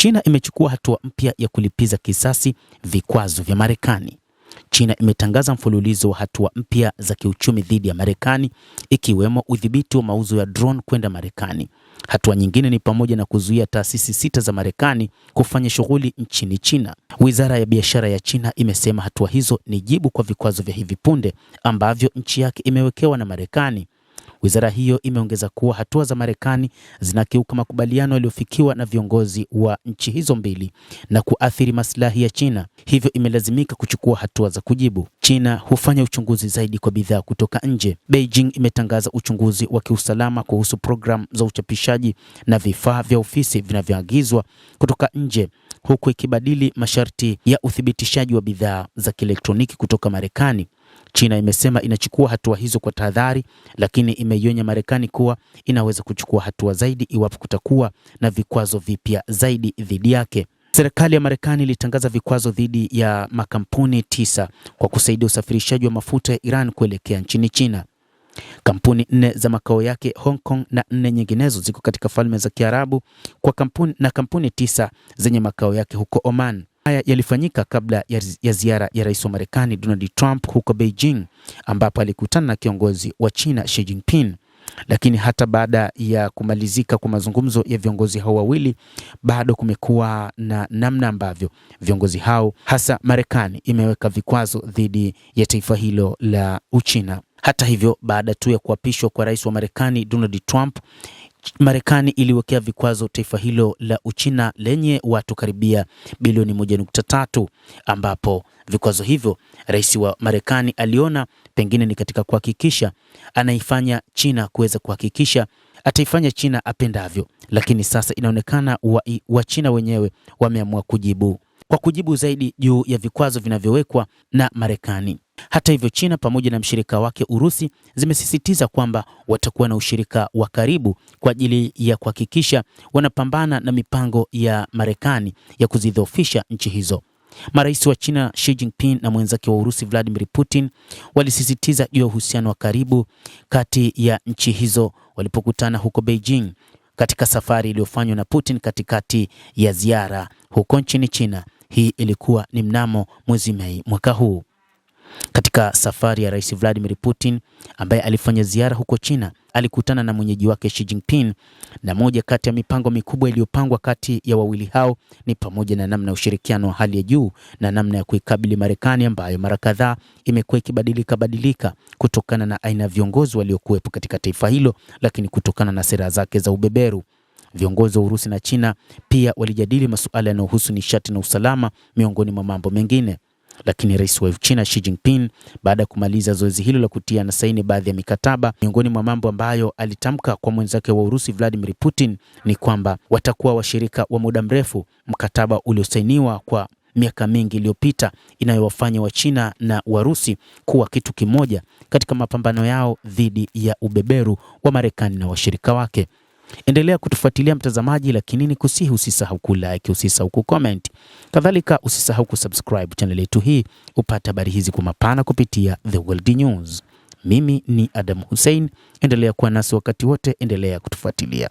China imechukua hatua mpya ya kulipiza kisasi vikwazo vya Marekani. China imetangaza mfululizo wa hatua mpya za kiuchumi dhidi ya Marekani, ikiwemo udhibiti wa mauzo ya drone kwenda Marekani. Hatua nyingine ni pamoja na kuzuia taasisi 6 za Marekani kufanya shughuli nchini China. Wizara ya biashara ya China imesema hatua hizo ni jibu kwa vikwazo vya hivi punde ambavyo nchi yake imewekewa na Marekani. Wizara hiyo imeongeza kuwa hatua za Marekani zinakiuka makubaliano yaliyofikiwa na viongozi wa nchi hizo mbili na kuathiri maslahi ya China, hivyo imelazimika kuchukua hatua za kujibu. China hufanya uchunguzi zaidi kwa bidhaa kutoka nje. Beijing imetangaza uchunguzi wa kiusalama kuhusu programu za uchapishaji na vifaa vya ofisi vinavyoagizwa kutoka nje, huku ikibadili masharti ya uthibitishaji wa bidhaa za kielektroniki kutoka Marekani. China imesema inachukua hatua hizo kwa tahadhari, lakini imeionya Marekani kuwa inaweza kuchukua hatua zaidi iwapo kutakuwa na vikwazo vipya zaidi dhidi yake. Serikali ya Marekani ilitangaza vikwazo dhidi ya makampuni 9 kwa kusaidia usafirishaji wa mafuta ya Iran kuelekea nchini China. Kampuni 4 za makao yake Hong Kong na 4 nyinginezo ziko katika Falme za Kiarabu na kampuni 9 zenye makao yake huko Oman. Haya yalifanyika kabla ya ziara ya Rais wa Marekani Donald Trump huko Beijing, ambapo alikutana na kiongozi wa China Xi Jinping. Lakini hata baada ya kumalizika kwa mazungumzo ya viongozi hao wawili, bado kumekuwa na namna ambavyo viongozi hao, hasa Marekani, imeweka vikwazo dhidi ya taifa hilo la Uchina. Hata hivyo, baada tu ya kuapishwa kwa Rais wa Marekani Donald Trump, Marekani iliwekea vikwazo taifa hilo la Uchina lenye watu karibia bilioni 1.3, ambapo vikwazo hivyo Rais wa Marekani aliona pengine ni katika kuhakikisha anaifanya China kuweza kuhakikisha ataifanya China apendavyo, lakini sasa inaonekana wa China wenyewe wameamua kujibu zaidi juu ya vikwazo vinavyowekwa na Marekani. Hata hivyo, China pamoja na mshirika wake Urusi zimesisitiza kwamba watakuwa na ushirika wa karibu kwa ajili ya kuhakikisha wanapambana na mipango ya Marekani ya kuzidhoofisha nchi hizo. Marais wa China Xi Jinping na mwenzake wa Urusi Vladimir Putin walisisitiza juu ya uhusiano wa karibu kati ya nchi hizo walipokutana huko Beijing katika safari iliyofanywa na Putin katikati ya ziara huko nchini China. Hii ilikuwa ni mnamo mwezi Mei mwaka huu. Katika safari ya Rais Vladimir Putin ambaye alifanya ziara huko China, alikutana na mwenyeji wake Xi Jinping, na moja kati ya mipango mikubwa iliyopangwa kati ya wawili hao ni pamoja na namna ya ushirikiano wa hali ya juu na namna ya kuikabili Marekani ambayo mara kadhaa imekuwa ikibadilika kutokana na aina ya viongozi waliokuwepo katika taifa hilo, lakini kutokana na sera zake za ubeberu. Viongozi wa Urusi na China pia walijadili masuala yanayohusu nishati na usalama miongoni mwa mambo mengine. Lakini Rais wa China Xi Jinping, baada ya kumaliza zoezi hilo la kutia na saini baadhi ya mikataba, miongoni mwa mambo ambayo alitamka kwa mwenzake wa Urusi Vladimir Putin ni kwamba watakuwa washirika wa muda mrefu, mkataba uliosainiwa kwa miaka mingi iliyopita inayowafanya wa China na Warusi kuwa kitu kimoja katika mapambano yao dhidi ya ubeberu wa Marekani na washirika wake. Endelea kutufuatilia mtazamaji, lakini ni kusihi usisahau kulike, usisahau kucomment. Kadhalika usisahau kusubscribe channel yetu hii upate habari hizi kwa mapana kupitia The World News. Mimi ni Adam Hussein, endelea kuwa nasi wakati wote, endelea kutufuatilia.